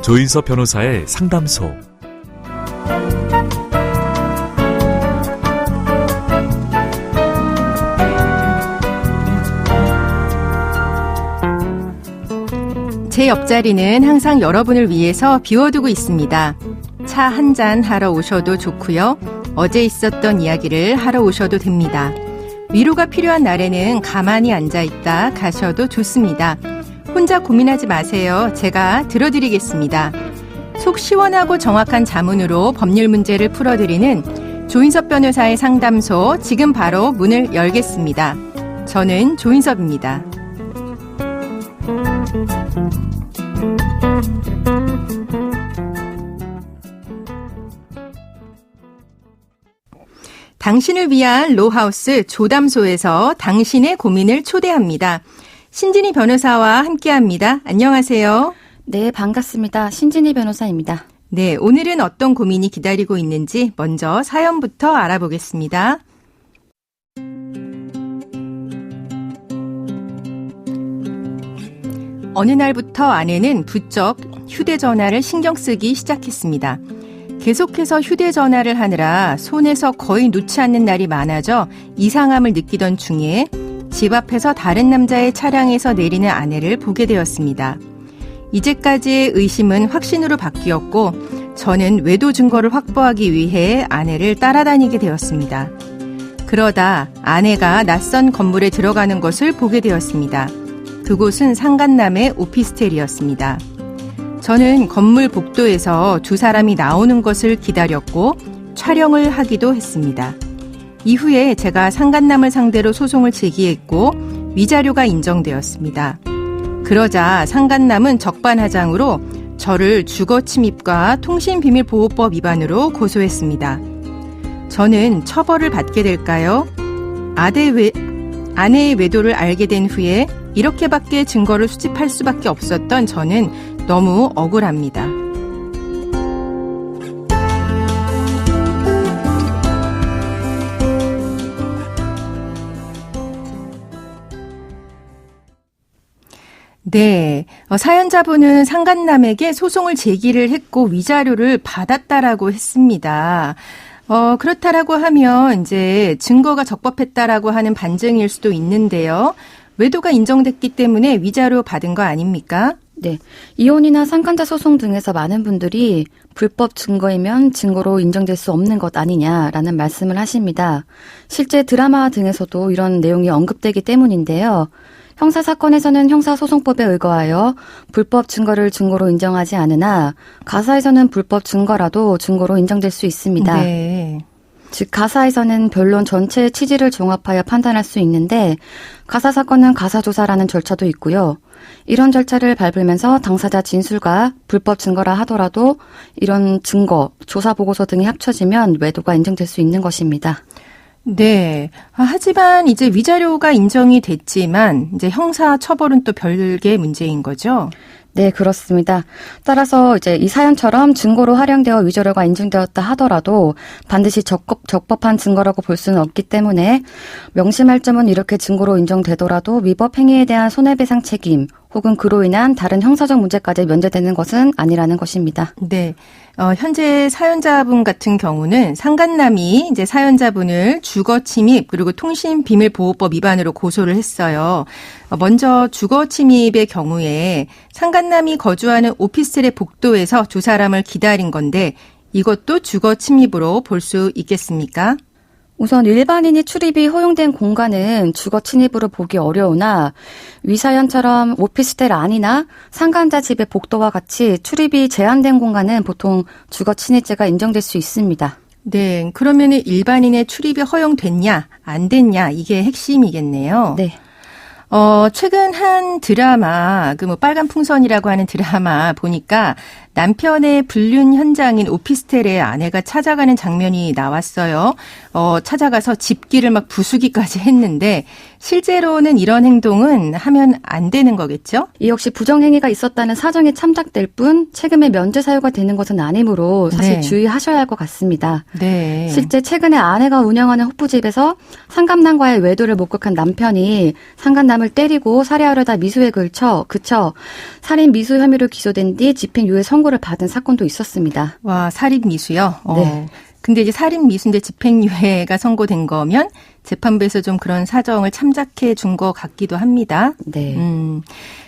조인섭 변호사의 상담소. 제 옆자리는 항상 여러분을 위해서 비워두고 있습니다. 차 한잔 하러 오셔도 좋고요. 어제 있었던 이야기를 하러 오셔도 됩니다. 위로가 필요한 날에는 가만히 앉아있다 가셔도 좋습니다. 혼자 고민하지 마세요. 제가 들어드리겠습니다. 속 시원하고 정확한 자문으로 법률 문제를 풀어드리는 조인섭 변호사의 상담소, 지금 바로 문을 열겠습니다. 저는 조인섭입니다. 당신을 위한 로하우스 조담소에서 당신의 고민을 초대합니다. 신진희 변호사와 함께합니다. 안녕하세요. 네, 반갑습니다. 신진희 변호사입니다. 네, 오늘은 어떤 고민이 기다리고 있는지 먼저 사연부터 알아보겠습니다. 어느 날부터 아내는 부쩍 휴대전화를 신경 쓰기 시작했습니다. 계속해서 휴대전화를 하느라 손에서 거의 놓지 않는 날이 많아져 이상함을 느끼던 중에 집 앞에서 다른 남자의 차량에서 내리는 아내를 보게 되었습니다. 이제까지의 의심은 확신으로 바뀌었고 저는 외도 증거를 확보하기 위해 아내를 따라다니게 되었습니다. 그러다 아내가 낯선 건물에 들어가는 것을 보게 되었습니다. 그곳은 상간남의 오피스텔이었습니다. 저는 건물 복도에서 두 사람이 나오는 것을 기다렸고 촬영을 하기도 했습니다. 이후에 제가 상간남을 상대로 소송을 제기했고 위자료가 인정되었습니다. 그러자 상간남은 적반하장으로 저를 주거침입과 통신비밀보호법 위반으로 고소했습니다. 저는 처벌을 받게 될까요? 아내의 외도를 알게 된 후에 이렇게밖에 증거를 수집할 수밖에 없었던 저는 너무 억울합니다. 네, 사연자분은 상간남에게 소송을 제기를 했고 위자료를 받았다라고 했습니다. 그렇다라고 하면 이제 증거가 적법했다라고 하는 반증일 수도 있는데요. 외도가 인정됐기 때문에 위자료 받은 거 아닙니까? 네. 이혼이나 상간자 소송 등에서 많은 분들이 불법 증거이면 증거로 인정될 수 없는 것 아니냐라는 말씀을 하십니다. 실제 드라마 등에서도 이런 내용이 언급되기 때문인데요. 형사사건에서는 형사소송법에 의거하여 불법 증거를 증거로 인정하지 않으나 가사에서는 불법 증거라도 증거로 인정될 수 있습니다. 네. 즉 가사에서는 변론 전체의 취지를 종합하여 판단할 수 있는데 가사사건은 가사조사라는 절차도 있고요. 이런 절차를 밟으면서 당사자 진술과 불법 증거라 하더라도 이런 증거, 조사보고서 등이 합쳐지면 외도가 인정될 수 있는 것입니다. 네. 하지만 이제 위자료가 인정이 됐지만 이제 형사 처벌은 또 별개의 문제인 거죠? 네, 그렇습니다. 따라서 이제 이 사연처럼 증거로 활용되어 위자료가 인정되었다 하더라도 반드시 적법한 증거라고 볼 수는 없기 때문에 명심할 점은 이렇게 증거로 인정되더라도 위법 행위에 대한 손해배상 책임 혹은 그로 인한 다른 형사적 문제까지 면제되는 것은 아니라는 것입니다. 네. 현재 사연자분 같은 경우는 상간남이 이제 사연자분을 주거침입 그리고 통신비밀보호법 위반으로 고소를 했어요. 먼저 주거침입의 경우에 상간남이 거주하는 오피스텔의 복도에서 두 사람을 기다린 건데 이것도 주거침입으로 볼 수 있겠습니까? 우선 일반인이 출입이 허용된 공간은 주거 침입으로 보기 어려우나 위사연처럼 오피스텔 안이나 상간자 집의 복도와 같이 출입이 제한된 공간은 보통 주거 침입죄가 인정될 수 있습니다. 네, 그러면 일반인의 출입이 허용됐냐 안 됐냐 이게 핵심이겠네요. 네. 최근 한 드라마, 빨간 풍선이라고 하는 드라마 보니까 남편의 불륜 현장인 오피스텔에 아내가 찾아가는 장면이 나왔어요. 찾아가서 집기를 막 부수기까지 했는데 실제로는 이런 행동은 하면 안 되는 거겠죠? 이 역시 부정행위가 있었다는 사정이 참작될 뿐 책임의 면제 사유가 되는 것은 아니므로 사실 네. 주의하셔야 할 것 같습니다. 네. 실제 최근에 아내가 운영하는 호프집에서 상간남과의 외도를 목격한 남편이 상간남을 때리고 살해하려다 미수에 그쳐 살인 미수 혐의로 기소된 뒤 집행유예 선고 선고를 받은 사건도 있었습니다. 와, 살인미수요? 네. 근데 이제 살인미수인데 집행유예가 선고된 거면 재판부에서 좀 그런 사정을 참작해 준 것 같기도 합니다. 네.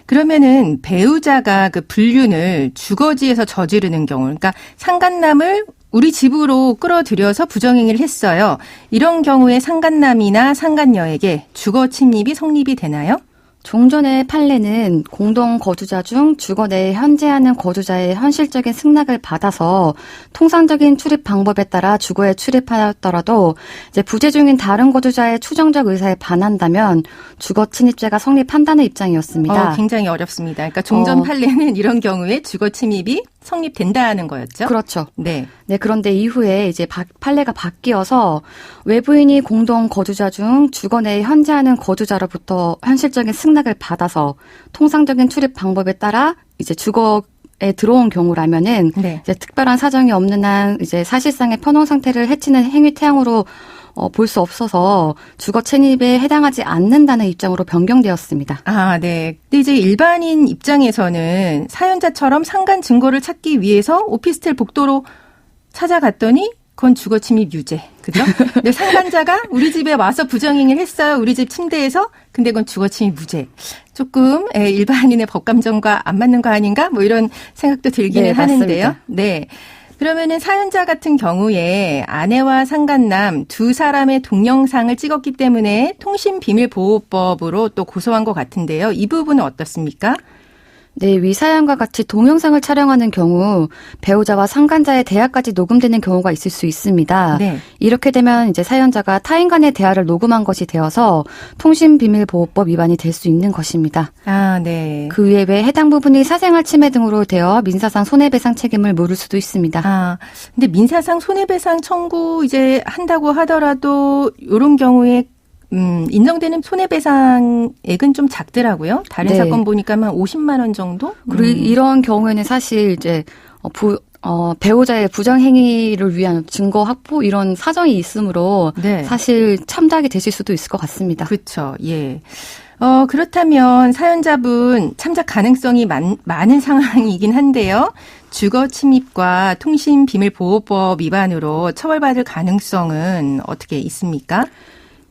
그러면은 배우자가 그 불륜을 주거지에서 저지르는 경우, 그러니까 상간남을 우리 집으로 끌어들여서 부정행위를 했어요. 이런 경우에 상간남이나 상간녀에게 주거 침입이 성립이 되나요? 종전의 판례는 공동 거주자 중 주거 내에 현재하는 거주자의 현실적인 승낙을 받아서 통상적인 출입 방법에 따라 주거에 출입하였더라도 이제 부재 중인 다른 거주자의 추정적 의사에 반한다면 주거 침입죄가 성립한다는 입장이었습니다. 굉장히 어렵습니다. 그러니까 종전 판례는 이런 경우에 주거 침입이 성립된다는 거였죠. 그렇죠. 네. 네, 그런데 이후에 이제 판례가 바뀌어서 외부인이 공동 거주자 중 주거 내에 현재하는 거주자로부터 현실적인 승낙을 받아서 통상적인 출입 방법에 따라 이제 주거에 들어온 경우라면은 네. 이제 특별한 사정이 없는 한 이제 사실상의 편호 상태를 해치는 행위 태양으로 볼 수 없어서 주거 침입에 해당하지 않는다는 입장으로 변경되었습니다. 아, 네. 근데 이제 일반인 입장에서는 사연자처럼 상간 증거를 찾기 위해서 오피스텔 복도로 찾아갔더니 그건 주거 침입 유죄. 그죠? 근데 상간자가 우리 집에 와서 부정행위를 했어요. 우리 집 침대에서. 근데 그건 주거 침입 무죄. 조금 일반인의 법 감정과 안 맞는 거 아닌가? 뭐 이런 생각도 들기는 하는데요. 맞습니다. 네. 그러면은 사연자 같은 경우에 아내와 상간남 두 사람의 동영상을 찍었기 때문에 통신비밀보호법으로 또 고소한 것 같은데요. 이 부분은 어떻습니까? 네, 위 사연과 같이 동영상을 촬영하는 경우 배우자와 상간자의 대화까지 녹음되는 경우가 있을 수 있습니다. 네. 이렇게 되면 이제 사연자가 타인 간의 대화를 녹음한 것이 되어서 통신비밀보호법 위반이 될 수 있는 것입니다. 아, 네. 그 외에 해당 부분이 사생활 침해 등으로 되어 민사상 손해배상 책임을 물을 수도 있습니다. 아, 근데 민사상 손해배상 청구 이제 한다고 하더라도 이런 경우에 인정되는 손해배상액은 좀 작더라고요. 다른 네. 사건 보니까 한 50만 원 정도? 그리고 이런 경우에는 사실 이제 배우자의 부정행위를 위한 증거 확보 이런 사정이 있으므로 네. 사실 참작이 되실 수도 있을 것 같습니다. 그렇죠. 예. 그렇다면 사연자분 참작 가능성이 많은 상황이긴 한데요. 주거 침입과 통신비밀보호법 위반으로 처벌받을 가능성은 어떻게 있습니까?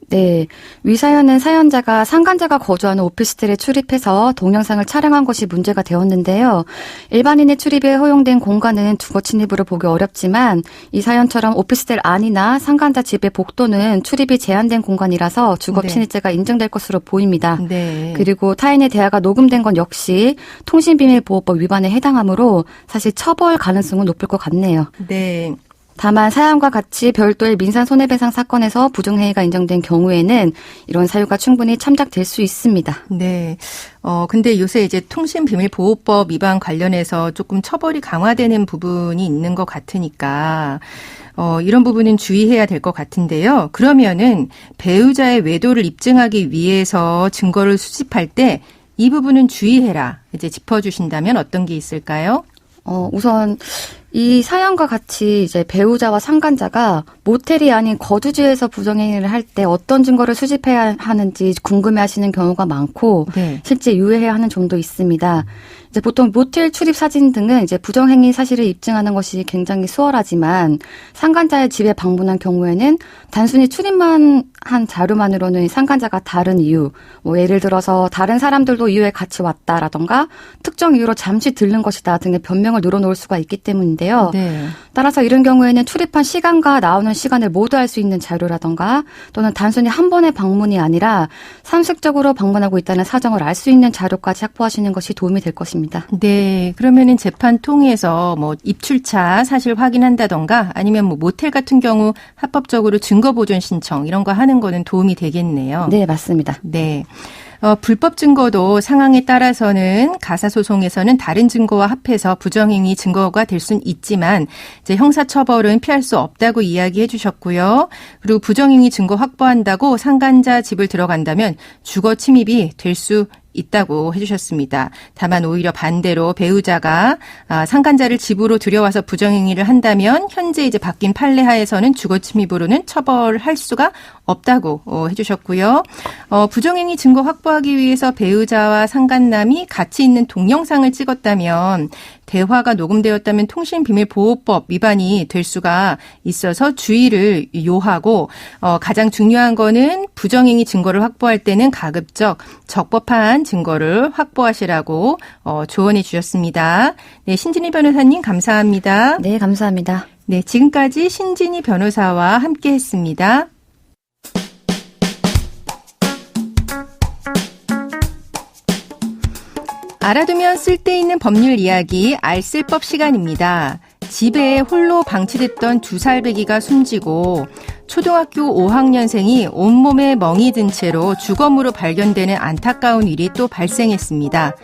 네. 위 사연은 사연자가 상간자가 거주하는 오피스텔에 출입해서 동영상을 촬영한 것이 문제가 되었는데요. 일반인의 출입에 허용된 공간은 주거 침입으로 보기 어렵지만 이 사연처럼 오피스텔 안이나 상간자 집의 복도는 출입이 제한된 공간이라서 주거 침입죄가 인정될 것으로 보입니다. 네. 그리고 타인의 대화가 녹음된 건 역시 통신비밀보호법 위반에 해당하므로 사실 처벌 가능성은 높을 것 같네요. 네. 다만 사연과 같이 별도의 민사 손해배상 사건에서 부정행위가 인정된 경우에는 이런 사유가 충분히 참작될 수 있습니다. 네. 근데 요새 이제 통신비밀보호법 위반 관련해서 조금 처벌이 강화되는 부분이 있는 것 같으니까 이런 부분은 주의해야 될 것 같은데요. 그러면은 배우자의 외도를 입증하기 위해서 증거를 수집할 때 이 부분은 주의해라. 이제 짚어주신다면 어떤 게 있을까요? 우선 이 사연과 같이 이제 배우자와 상간자가 모텔이 아닌 거주지에서 부정행위를 할 때 어떤 증거를 수집해야 하는지 궁금해하시는 경우가 많고 네. 실제 유의해야 하는 점도 있습니다. 이제 보통 모텔 출입 사진 등은 이제 부정행위 사실을 입증하는 것이 굉장히 수월하지만 상간자의 집에 방문한 경우에는 단순히 출입만 한 자료만으로는 상간자가 다른 이유, 뭐 예를 들어서 다른 사람들도 이후에 같이 왔다라던가 특정 이유로 잠시 들른 것이다 등의 변명을 늘어놓을 수가 있기 때문인데요. 네. 따라서 이런 경우에는 출입한 시간과 나오는 시간을 모두 알 수 있는 자료라던가 또는 단순히 한 번의 방문이 아니라 상습적으로 방문하고 있다는 사정을 알 수 있는 자료까지 확보하시는 것이 도움이 될 것입니다. 네. 그러면은 재판 통해서 뭐 입출차 사실 확인한다던가 아니면 뭐 모텔 같은 경우 합법적으로 증거 보존 신청 이런 거 하는 거는 도움이 되겠네요. 네, 맞습니다. 네. 불법 증거도 상황에 따라서는 가사소송에서는 다른 증거와 합해서 부정행위 증거가 될 수는 있지만 이제 형사처벌은 피할 수 없다고 이야기해 주셨고요. 그리고 부정행위 증거 확보한다고 상간자 집을 들어간다면 주거 침입이 될 수 있다고 해주셨습니다. 다만 오히려 반대로 배우자가 상간자를 집으로 들여와서 부정행위를 한다면 현재 이제 바뀐 판례 하에서는 주거 침입으로는 처벌할 수가 없다고 해주셨고요. 부정행위 증거 확보하기 위해서 배우자와 상간남이 같이 있는 동영상을 찍었다면 대화가 녹음되었다면 통신비밀보호법 위반이 될 수가 있어서 주의를 요하고 가장 중요한 거는 부정행위 증거를 확보할 때는 가급적 적법한 증거를 확보하시라고 조언해 주셨습니다. 네, 신진희 변호사님 감사합니다. 네, 감사합니다. 네, 지금까지 신진희 변호사와 함께했습니다. 알아두면 쓸데있는 법률 이야기 알쓸법 시간입니다. 집에 홀로 방치됐던 2살배기가 숨지고 초등학교 5학년생이 온몸에 멍이 든 채로 주검으로 발견되는 안타까운 일이 또 발생했습니다.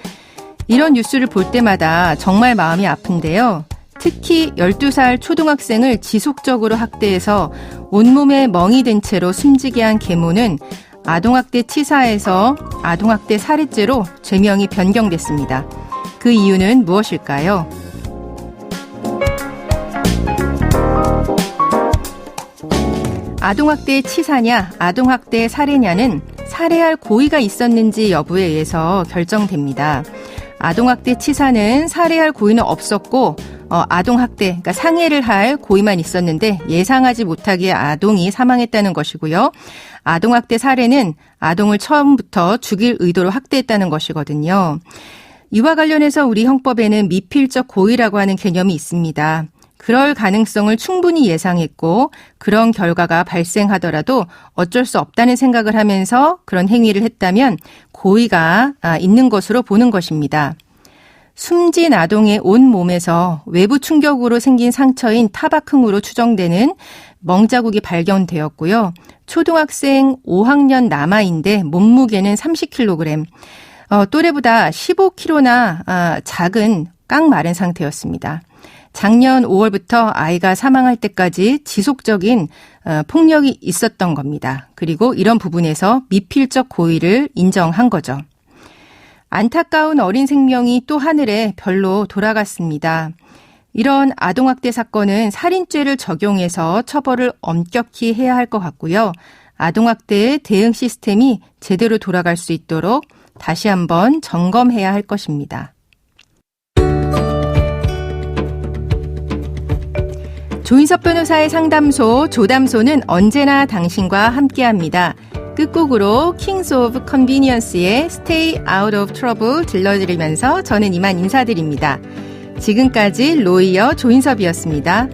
이런 뉴스를 볼 때마다 정말 마음이 아픈데요. 특히 12살 초등학생을 지속적으로 학대해서 온몸에 멍이 든 채로 숨지게 한 계모는 아동학대 치사에서 아동학대 살해죄로 죄명이 변경됐습니다. 그 이유는 무엇일까요? 아동학대 치사냐, 아동학대 살해냐는 살해할 고의가 있었는지 여부에 의해서 결정됩니다. 아동학대 치사는 살해할 고의는 없었고 아동학대, 그러니까 상해를 할 고의만 있었는데 예상하지 못하게 아동이 사망했다는 것이고요. 아동학대 살해는 아동을 처음부터 죽일 의도로 학대했다는 것이거든요. 이와 관련해서 우리 형법에는 미필적 고의라고 하는 개념이 있습니다. 그럴 가능성을 충분히 예상했고 그런 결과가 발생하더라도 어쩔 수 없다는 생각을 하면서 그런 행위를 했다면 고의가 있는 것으로 보는 것입니다. 숨진 아동의 온몸에서 외부 충격으로 생긴 상처인 타박흥으로 추정되는 멍자국이 발견되었고요. 초등학생 5학년 남아인데 몸무게는 30kg, 또래보다 15kg나 작은 깡마른 상태였습니다. 작년 5월부터 아이가 사망할 때까지 지속적인 폭력이 있었던 겁니다. 그리고 이런 부분에서 미필적 고의를 인정한 거죠. 안타까운 어린 생명이 또 하늘에 별로 돌아갔습니다. 이런 아동학대 사건은 살인죄를 적용해서 처벌을 엄격히 해야 할 것 같고요. 아동학대의 대응 시스템이 제대로 돌아갈 수 있도록 다시 한번 점검해야 할 것입니다. 조인섭 변호사의 상담소, 조담소는 언제나 당신과 함께합니다. 끝곡으로 Kings of Convenience의 Stay Out of Trouble 들려드리면서 저는 이만 인사드립니다. 지금까지 로이어 조인섭이었습니다.